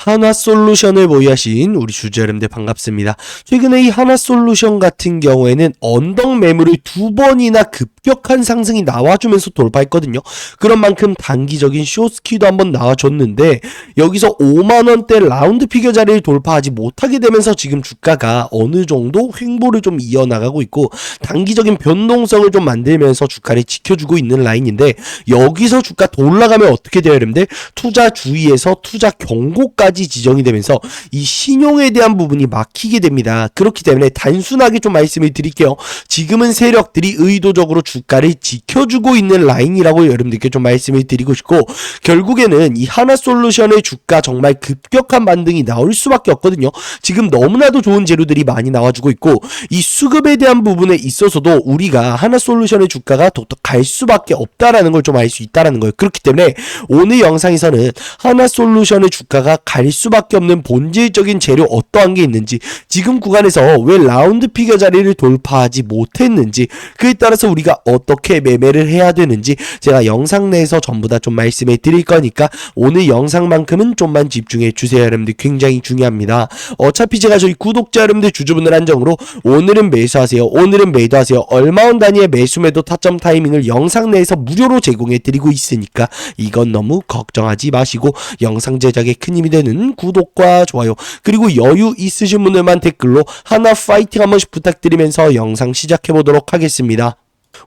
하나솔루션을 보유하신 우리 주주 여러분들 반갑습니다. 최근에 이 하나솔루션 같은 경우에는 언덕 매물을 2번이나 급격한 상승이 나와주면서 돌파했거든요. 그런 만큼 단기적인 숏스키도 한번 나와줬는데 여기서 5만원대 라운드 피겨 자리를 돌파하지 못하게 되면서 지금 주가가 어느 정도 횡보를 좀 이어나가고 있고 단기적인 변동성을 좀 만들면서 주가를 지켜주고 있는 라인인데 여기서 주가 더 올라가면 어떻게 돼요 여러분들? 투자 주의에서 투자 경고까지 지정이 되면서 이 신용에 대한 부분이 막히게 됩니다. 그렇기 때문에 단순하게 좀 말씀을 드릴게요. 지금은 세력들이 의도적으로 주가를 지켜주고 있는 라인이라고 여러분들께 좀 말씀을 드리고 싶고 결국에는 이 하나솔루션의 주가 정말 급격한 반등이 나올 수밖에 없거든요. 지금 너무나도 좋은 재료들이 많이 나와주고 있고 이 수급에 대한 부분에 있어서도 우리가 하나솔루션의 주가가 더욱더 갈 수밖에 없다라는 걸 좀 알 수 있다라는 거예요. 그렇기 때문에 오늘 영상에서는 하나솔루션의 주가가 갈 수밖에 없는 본질적인 재료 어떠한 게 있는지 지금 구간에서 왜 라운드 피겨 자리를 돌파하지 못했는지 그에 따라서 우리가 어떻게 매매를 해야 되는지 제가 영상 내에서 전부 다 좀 말씀해 드릴 거니까 오늘 영상만큼은 좀만 집중해 주세요. 여러분들 굉장히 중요합니다. 어차피 제가 저희 구독자 여러분들 주주분들 한정으로 오늘은 매수하세요, 오늘은 매도하세요, 얼마원 단위의 매수 매도 타점 타이밍을 영상 내에서 무료로 제공해 드리고 있으니까 이건 너무 걱정하지 마시고 영상 제작에 큰 힘이 되는 구독과 좋아요 그리고 여유 있으신 분들만 댓글로 하나 파이팅 한 번씩 부탁드리면서 영상 시작해 보도록 하겠습니다.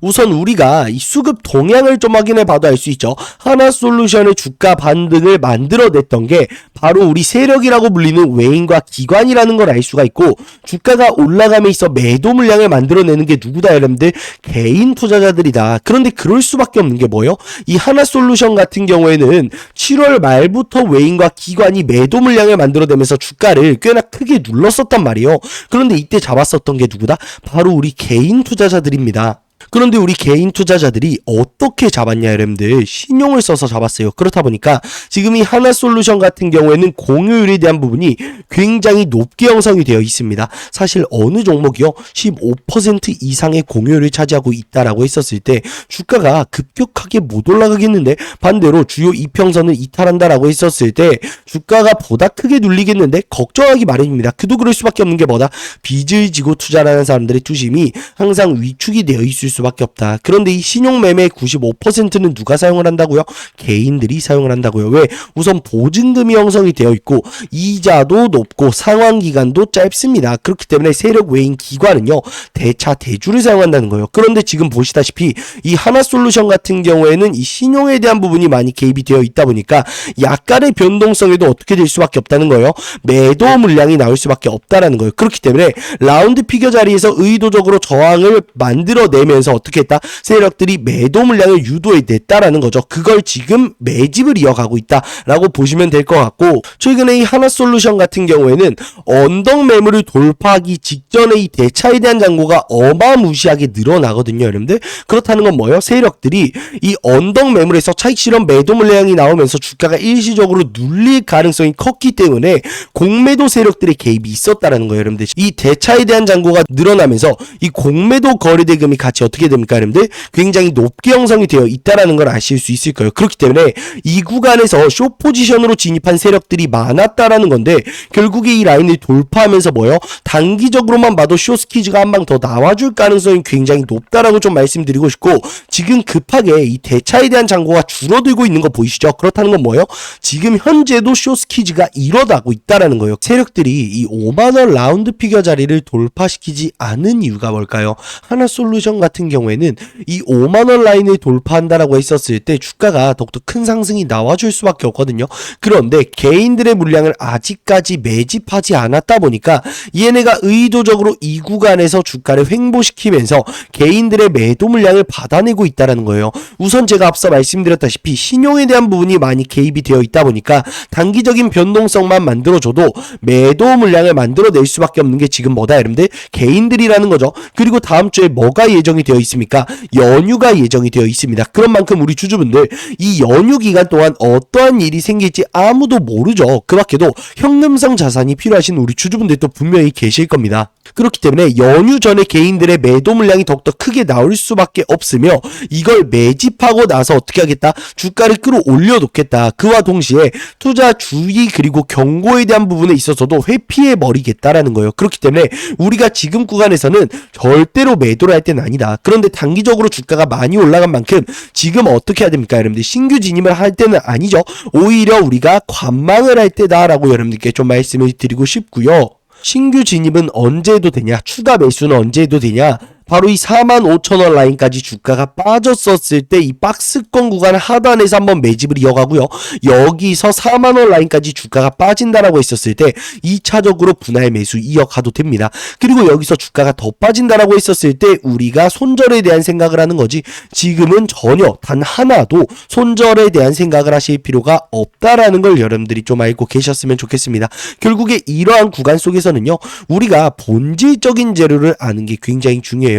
우선 우리가 이 수급 동향을 좀 확인해 봐도 알 수 있죠. 하나솔루션의 주가 반등을 만들어냈던 게 바로 우리 세력이라고 불리는 외인과 기관이라는 걸 알 수가 있고 주가가 올라감에 있어 매도 물량을 만들어내는 게 누구다 여러분들? 개인 투자자들이다. 그런데 그럴 수밖에 없는 게 뭐예요? 이 하나솔루션 같은 경우에는 7월 말부터 외인과 기관이 매도 물량을 만들어내면서 주가를 꽤나 크게 눌렀었단 말이에요. 그런데 이때 잡았었던 게 누구다? 바로 우리 개인 투자자들입니다. 그런데 우리 개인 투자자들이 어떻게 잡았냐 여러분들? 신용을 써서 잡았어요. 그렇다 보니까 지금 이 하나솔루션 같은 경우에는 공유율에 대한 부분이 굉장히 높게 형성이 되어 있습니다. 사실 어느 종목이요 15% 이상의 공유율을 차지하고 있다라고 했었을 때 주가가 급격하게 못 올라가겠는데 반대로 주요 이평선을 이탈한다라고 했었을 때 주가가 보다 크게 눌리겠는데 걱정하기 마련입니다. 그도 그럴 수밖에 없는 게 뭐다? 빚을 지고 투자하는 사람들의 투심이 항상 위축이 되어 있을 수밖에 없다. 그런데 이 신용매매의 95%는 누가 사용을 한다고요? 개인들이 사용을 한다고요. 왜? 우선 보증금이 형성이 되어 있고 이자도 높고 상환기간도 짧습니다. 그렇기 때문에 세력 외인 기관은요 대차 대주를 사용한다는 거예요. 그런데 지금 보시다시피 이 하나솔루션 같은 경우에는 이 신용에 대한 부분이 많이 개입이 되어 있다 보니까 약간의 변동성에도 어떻게 될 수밖에 없다는 거예요. 매도 물량이 나올 수밖에 없다라는 거예요. 그렇기 때문에 라운드 피겨 자리에서 의도적으로 저항을 만들어내면서 어떻게 했다? 세력들이 매도 물량을 유도해 냈다라는 거죠. 그걸 지금 매집을 이어가고 있다라고 보시면 될 것 같고 최근에 이 하나솔루션 같은 경우에는 언덕 매물을 돌파하기 직전에 이 대차에 대한 잔고가 어마무시하게 늘어나거든요. 여러분들 그렇다는 건 뭐예요? 세력들이 이 언덕 매물에서 차익 실현 매도 물량이 나오면서 주가가 일시적으로 눌릴 가능성이 컸기 때문에 공매도 세력들의 개입이 있었다라는 거예요. 여러분들 이 대차에 대한 잔고가 늘어나면서 이 공매도 거래대금이 같이 어떻게 됩니까 여러분들? 굉장히 높게 형성이 되어 있다라는 걸 아실 수 있을 거예요. 그렇기 때문에 이 구간에서 숏 포지션으로 진입한 세력들이 많았다라는 건데 결국에 이 라인을 돌파하면서 뭐예요? 단기적으로만 봐도 숏스키즈가 한 방 더 나와줄 가능성이 굉장히 높다라고 좀 말씀드리고 싶고 지금 급하게 이 대차에 대한 잔고가 줄어들고 있는 거 보이시죠? 그렇다는 건 뭐예요? 지금 현재도 숏스키즈가 일어나고 있다라는 거예요. 세력들이 이 5만원 라운드 피겨 자리를 돌파시키지 않은 이유가 뭘까요? 하나솔루션 같은 경우에는 이 5만원 라인을 돌파한다라고 했었을 때 주가가 더욱더 큰 상승이 나와줄 수밖에 없거든요. 그런데 개인들의 물량을 아직까지 매집하지 않았다 보니까 얘네가 의도적으로 이 구간에서 주가를 횡보시키면서 개인들의 매도 물량을 받아내고 있다는 거예요. 우선 제가 앞서 말씀드렸다시피 신용에 대한 부분이 많이 개입이 되어 있다 보니까 단기적인 변동성만 만들어줘도 매도 물량을 만들어낼 수밖에 없는 게 지금 뭐다 여러분들? 개인들이라는 거죠. 그리고 다음 주에 뭐가 예정이 되어 되어 있습니까? 연휴가 예정이 되어 있습니다. 그런 만큼 우리 주주분들 이 연휴 기간 동안 어떠한 일이 생길지 아무도 모르죠. 그 밖에도 현금성 자산이 필요하신 우리 주주분들도 분명히 계실 겁니다. 그렇기 때문에 연휴 전에 개인들의 매도 물량이 더욱더 크게 나올 수밖에 없으며 이걸 매집하고 나서 어떻게 하겠다? 주가를 끌어올려 놓겠다. 그와 동시에 투자 주의 그리고 경고에 대한 부분에 있어서도 회피해 버리겠다라는 거예요. 그렇기 때문에 우리가 지금 구간에서는 절대로 매도를 할 때는 아니다. 그런데 단기적으로 주가가 많이 올라간 만큼 지금 어떻게 해야 됩니까? 여러분들 신규 진입을 할 때는 아니죠. 오히려 우리가 관망을 할 때다라고 여러분들께 좀 말씀을 드리고 싶고요. 신규 진입은 언제 해도 되냐? 추가 매수는 언제 해도 되냐? 바로 이 45,000원 라인까지 주가가 빠졌었을 때 이 박스권 구간 하단에서 한번 매집을 이어가고요. 여기서 4만원 라인까지 주가가 빠진다라고 했었을 때 2차적으로 분할 매수 이어가도 됩니다. 그리고 여기서 주가가 더 빠진다라고 했었을 때 우리가 손절에 대한 생각을 하는 거지 지금은 전혀 단 하나도 손절에 대한 생각을 하실 필요가 없다라는 걸 여러분들이 좀 알고 계셨으면 좋겠습니다. 결국에 이러한 구간 속에서는요. 우리가 본질적인 재료를 아는 게 굉장히 중요해요.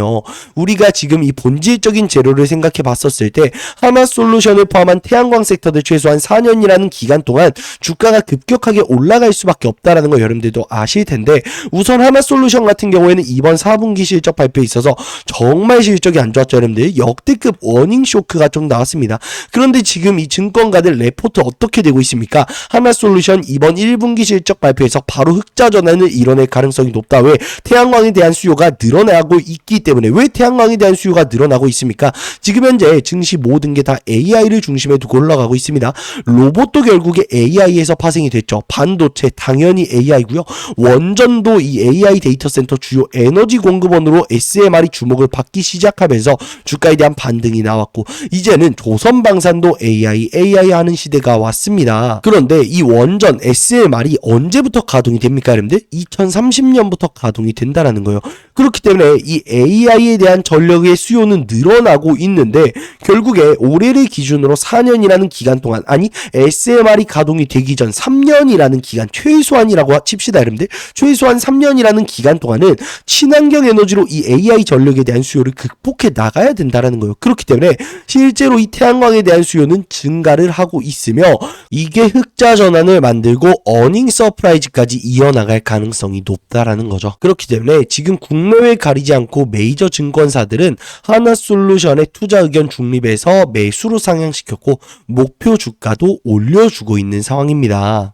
우리가 지금 이 본질적인 재료를 생각해 봤었을 때 하나솔루션을 포함한 태양광 섹터들 최소한 4년이라는 기간 동안 주가가 급격하게 올라갈 수밖에 없다라는 걸 여러분들도 아실 텐데 우선 하나솔루션 같은 경우에는 이번 4분기 실적 발표에 있어서 정말 실적이 안 좋았죠. 여러분들 역대급 워닝 쇼크가 좀 나왔습니다. 그런데 지금 이 증권가들 레포트 어떻게 되고 있습니까? 하나솔루션 이번 1분기 실적 발표에서 바로 흑자 전환을 이뤄낼 가능성이 높다. 왜? 태양광에 대한 수요가 늘어나고 있기 때문에. 왜 태양광에 대한 수요가 늘어나고 있습니까? 지금 현재 증시 모든 게 다 AI를 중심에 두고 올라가고 있습니다. 로봇도 결국에 AI에서 파생이 됐죠. 반도체 당연히 AI고요. 원전도 이 AI 데이터 센터 주요 에너지 공급원으로 SMR이 주목을 받기 시작하면서 주가에 대한 반등이 나왔고 이제는 조선방산도 AI 하는 시대가 왔습니다. 그런데 이 원전 SMR이 언제부터 가동이 됩니까, 여러분들? 2030년부터 가동이 된다라는 거예요. 그렇기 때문에 이 AI에 대한 전력의 수요는 늘어나고 있는데 결국에 올해를 기준으로 4년이라는 기간 동안 아니 SMR이 가동이 되기 전 3년이라는 기간 최소한이라고 칩시다 여러분들. 최소한 3년이라는 기간 동안은 친환경 에너지로 이 AI 전력에 대한 수요를 극복해 나가야 된다라는 거예요. 그렇기 때문에 실제로 이 태양광에 대한 수요는 증가를 하고 있으며 이게 흑자 전환을 만들고 어닝 서프라이즈까지 이어나갈 가능성이 높다라는 거죠. 그렇기 때문에 지금 국내외 가리지 않고 메이저 증권사들은 하나솔루션의 투자 의견 중립에서 매수로 상향시켰고 목표 주가도 올려주고 있는 상황입니다.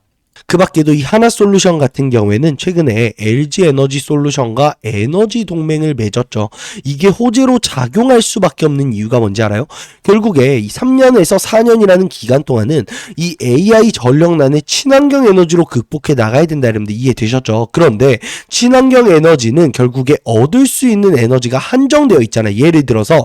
그 밖에도 이 하나솔루션 같은 경우에는 최근에 LG에너지솔루션과 에너지 동맹을 맺었죠. 이게 호재로 작용할 수밖에 없는 이유가 뭔지 알아요? 결국에 이 3년에서 4년이라는 기간 동안은 이 AI 전력난을 친환경 에너지로 극복해 나가야 된다 여러분들 이해되셨죠? 그런데 친환경 에너지는 결국에 얻을 수 있는 에너지가 한정되어 있잖아요. 예를 들어서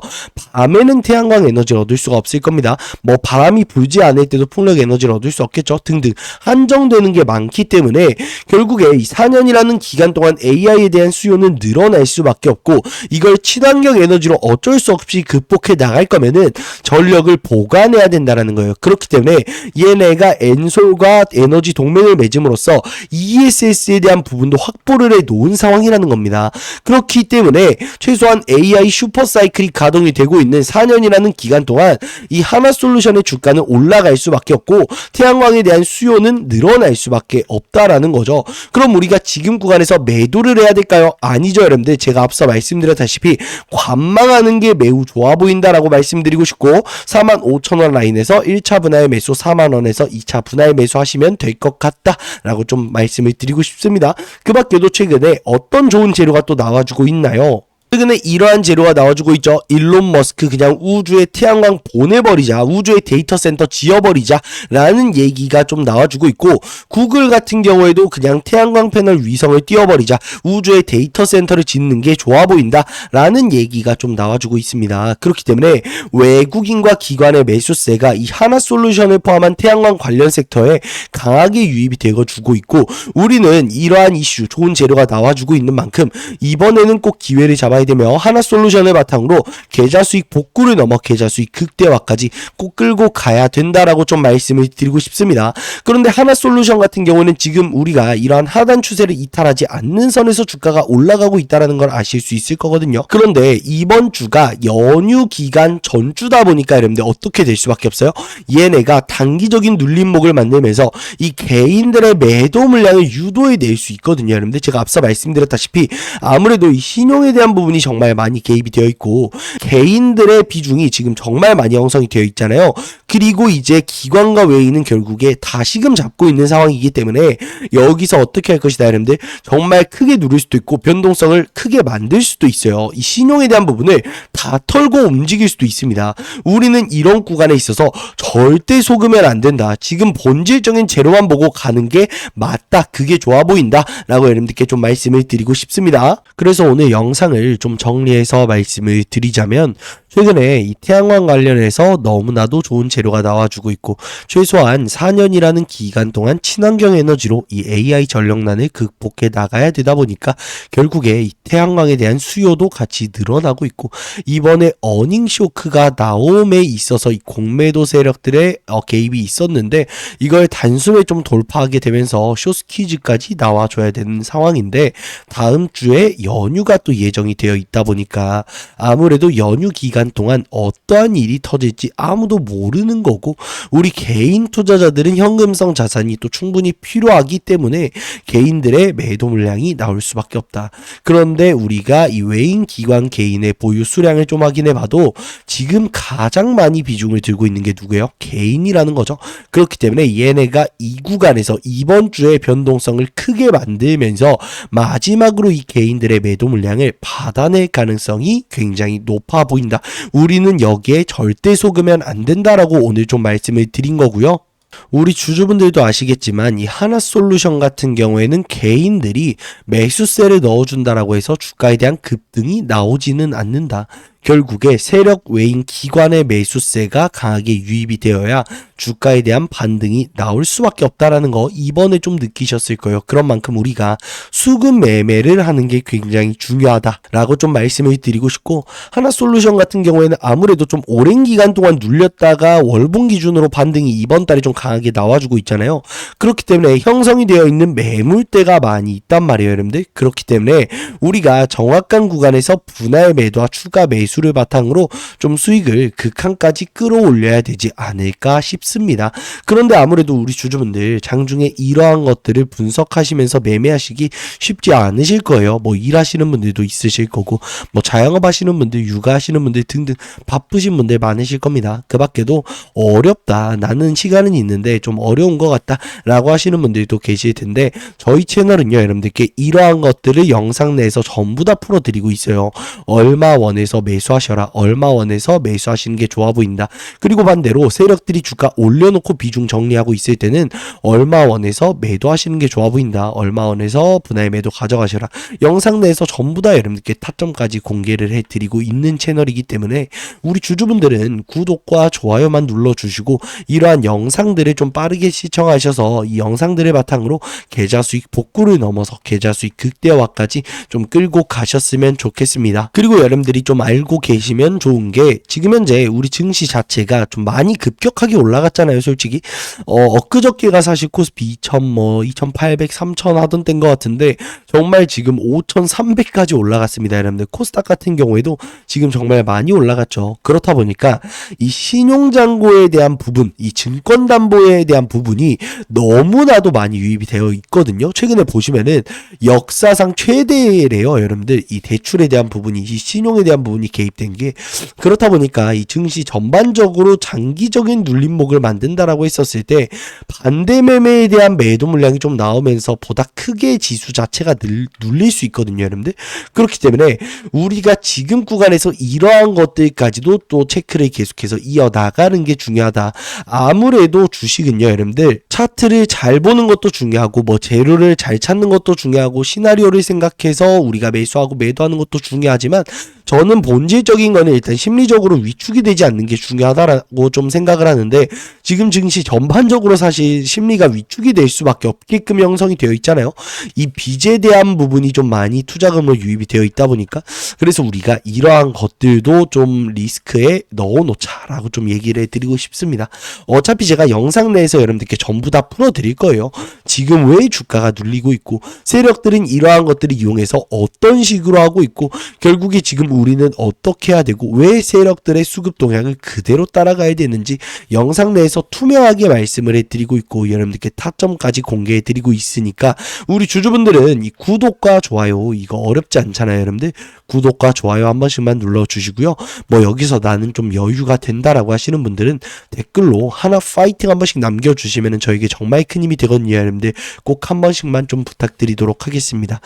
밤에는 태양광 에너지를 얻을 수가 없을 겁니다. 뭐 바람이 불지 않을 때도 풍력 에너지를 얻을 수 없겠죠. 등등 한정되는 게 많기 때문에 결국에 이 4년이라는 기간 동안 AI에 대한 수요는 늘어날 수밖에 없고 이걸 친환경 에너지로 어쩔 수 없이 극복해 나갈 거면은 전력을 보관해야 된다라는 거예요. 그렇기 때문에 얘네가 엔솔과 에너지 동맹을 맺음으로써 ESS에 대한 부분도 확보를 해 놓은 상황이라는 겁니다. 그렇기 때문에 최소한 AI 슈퍼사이클이 가동이 되고 있는 4년이라는 기간 동안 이 하나솔루션의 주가는 올라갈 수밖에 없고 태양광에 대한 수요는 늘어날 수밖에 없다라는 거죠. 그럼 우리가 지금 구간에서 매도를 해야 될까요? 아니죠, 여러분들. 제가 앞서 말씀드렸다시피 관망하는 게 매우 좋아 보인다라고 말씀드리고 싶고 45,000원 라인에서 1차 분할 매수 4만원에서 2차 분할 매수 하시면 될 것 같다라고 좀 말씀을 드리고 싶습니다. 그 밖에도 최근에 어떤 좋은 재료가 또 나와주고 있나요? 최근에 이러한 재료가 나와주고 있죠. 일론 머스크 그냥 우주에 태양광 보내버리자, 우주에 데이터 센터 지어버리자 라는 얘기가 좀 나와주고 있고 구글 같은 경우에도 그냥 태양광 패널 위성을 띄워버리자, 우주에 데이터 센터를 짓는 게 좋아 보인다 라는 얘기가 좀 나와주고 있습니다. 그렇기 때문에 외국인과 기관의 매수세가 이 하나솔루션을 포함한 태양광 관련 섹터에 강하게 유입이 되어주고 있고 우리는 이러한 이슈, 좋은 재료가 나와주고 있는 만큼 이번에는 꼭 기회를 잡아야 되며 하나솔루션을 바탕으로 계좌 수익 복구를 넘어 계좌 수익 극대화까지 꼭 끌고 가야 된다라고 좀 말씀을 드리고 싶습니다. 그런데 하나솔루션 같은 경우는 지금 우리가 이러한 하단 추세를 이탈하지 않는 선에서 주가가 올라가고 있다는 걸 아실 수 있을 거거든요. 그런데 이번 주가 연휴 기간 전주다 보니까 여러분들 어떻게 될 수밖에 없어요? 얘네가 단기적인 눌림목을 만들면서 이 개인들의 매도 물량을 유도해 낼 수 있거든요. 여러분들 제가 앞서 말씀드렸다시피 아무래도 이 신용에 대한 부분이 정말 많이 개입이 되어 있고 개인들의 비중이 지금 정말 많이 형성이 되어 있잖아요. 그리고 이제 기관과 외인은 결국에 다시금 잡고 있는 상황이기 때문에 여기서 어떻게 할 것이다 여러분들 정말 크게 누를 수도 있고 변동성을 크게 만들 수도 있어요. 이 신용에 대한 부분을 다 털고 움직일 수도 있습니다. 우리는 이런 구간에 있어서 절대 속으면 안 된다. 지금 본질적인 재료만 보고 가는 게 맞다. 그게 좋아 보인다. 라고 여러분들께 좀 말씀을 드리고 싶습니다. 그래서 오늘 영상을 좀 정리해서 말씀을 드리자면 최근에 이 태양광 관련해서 너무나도 좋은 재료가 나와주고 있고 최소한 4년이라는 기간 동안 친환경 에너지로 이 AI 전력난을 극복해 나가야 되다 보니까 결국에 이 태양광에 대한 수요도 같이 늘어나고 있고 이번에 어닝 쇼크가 나옴에 있어서 이 공매도 세력들의 개입이 있었는데 이걸 단숨에 좀 돌파하게 되면서 쇼스퀴즈까지 나와줘야 되는 상황인데 다음 주에 연휴가 또 예정이 되어 있다 보니까 아무래도 연휴 기간 동안 어떠한 일이 터질지 아무도 모르는 거고 우리 개인 투자자들은 현금성 자산이 또 충분히 필요하기 때문에 개인들의 매도 물량이 나올 수밖에 없다. 그런데 우리가 이 외인 기관 개인의 보유 수량을 좀 확인해 봐도 지금 가장 많이 비중을 들고 있는 게 누구예요? 개인이라는 거죠. 그렇기 때문에 얘네가 이 구간에서 이번 주에 변동성을 크게 만들면서 마지막으로 이 개인들의 매도 물량을 받아낼 가능성이 굉장히 높아 보인다. 우리는 여기에 절대 속으면 안 된다라고 오늘 좀 말씀을 드린 거고요. 우리 주주분들도 아시겠지만 이 하나솔루션 같은 경우에는 개인들이 매수세를 넣어준다라고 해서 주가에 대한 급등이 나오지는 않는다. 결국에 세력 외인 기관의 매수세가 강하게 유입이 되어야 주가에 대한 반등이 나올 수밖에 없다라는 거 이번에 좀 느끼셨을 거예요. 그런 만큼 우리가 수급 매매를 하는 게 굉장히 중요하다라고 좀 말씀을 드리고 싶고 하나솔루션 같은 경우에는 아무래도 좀 오랜 기간 동안 눌렸다가 월봉 기준으로 반등이 이번 달에 좀 강하게 나와주고 있잖아요. 그렇기 때문에 형성이 되어 있는 매물대가 많이 있단 말이에요, 여러분들. 그렇기 때문에 우리가 정확한 구간에서 분할 매도와 추가 매수를 바탕으로 좀 수익을 극한까지 끌어올려야 되지 않을까 싶습니다. 그런데 아무래도 우리 주주분들 장중에 이러한 것들을 분석하시면서 매매하시기 쉽지 않으실 거예요. 뭐 일하시는 분들도 있으실 거고 뭐 자영업 하시는 분들, 육아하시는 분들 등등 바쁘신 분들 많으실 겁니다. 그 밖에도 어렵다. 나는 시간은 있는데 좀 어려운 것 같다. 라고 하시는 분들도 계실 텐데 저희 채널은요, 여러분들께 이러한 것들을 영상 내에서 전부 다 풀어드리고 있어요. 얼마 원에서 매수하셔라. 얼마 원에서 매수하시는 게 좋아 보인다. 그리고 반대로 세력들이 주가 올려놓고 비중 정리하고 있을 때는 얼마 원에서 매도하시는 게 좋아 보인다. 얼마 원에서 분할 매도 가져가셔라. 영상 내에서 전부 다 여러분들께 타점까지 공개를 해드리고 있는 채널이기 때문에 우리 주주분들은 구독과 좋아요만 눌러주시고 이러한 영상들을 좀 빠르게 시청하셔서 이 영상들을 바탕으로 계좌 수익 복구를 넘어서 계좌 수익 극대화까지 좀 끌고 가셨으면 좋겠습니다. 그리고 여러분들이 좀 알고 계시면 좋은 게 지금 현재 우리 증시 자체가 좀 많이 급격하게 올라갔잖아요, 솔직히. 엊그저께가 사실 코스피 2800, 3000 하던 때인 것 같은데 정말 지금 5300까지 올라갔습니다, 여러분들. 코스닥 같은 경우에도 지금 정말 많이 올라갔죠. 그렇다 보니까 이 신용잔고에 대한 부분, 이 증권담보에 대한 부분이 너무나도 많이 유입이 되어 있거든요. 최근에 보시면은 역사상 최대래요, 여러분들. 이 대출에 대한 부분이, 이 신용에 대한 부분이 개입된 게. 그렇다 보니까 이 증시 전반적으로 장기적인 눌림목을 만든다라고 했었을 때 반대 매매에 대한 매도 물량이 좀 나오면서 보다 크게 지수 자체가 눌릴 수 있거든요, 여러분들. 그렇기 때문에 우리가 지금 구간에서 이러한 것들까지도 또 체크를 계속해서 이어나가는 게 중요하다. 아무래도 주식은요, 여러분들, 차트를 잘 보는 것도 중요하고 뭐 재료를 잘 찾는 것도 중요하고 시나리오를 생각해서 우리가 매수하고 매도하는 것도 중요하지만 저는 본질적인 거는 일단 심리적으로 위축이 되지 않는 게 중요하다라고 좀 생각을 하는데, 지금 증시 전반적으로 사실 심리가 위축이 될 수밖에 없게끔 형성이 되어 있잖아요. 이 빚에 대한 부분이 좀 많이 투자금으로 유입이 되어 있다 보니까, 그래서 우리가 이러한 것들도 좀 리스크에 넣어놓자라고 좀 얘기를 해드리고 싶습니다. 어차피 제가 영상 내에서 여러분들께 전부 다 풀어드릴 거예요. 지금 왜 주가가 눌리고 있고, 세력들은 이러한 것들을 이용해서 어떤 식으로 하고 있고, 결국에 지금 우리는 어떻게 해야 되고, 왜 세력들의 수급 동향을 그대로 따라가야 되는지 영상 내에서 투명하게 말씀을 해드리고 있고, 여러분들께 타점까지 공개해드리고 있으니까, 우리 주주분들은 이 구독과 좋아요 이거 어렵지 않잖아요. 여러분들 구독과 좋아요 한 번씩만 눌러주시고요. 뭐 여기서 나는 좀 여유가 된다라고 하시는 분들은 댓글로 하나 파이팅 한 번씩 남겨주시면 저에게 정말 큰 힘이 되거든요. 여러분들 꼭 한 번씩만 좀 부탁드리도록 하겠습니다.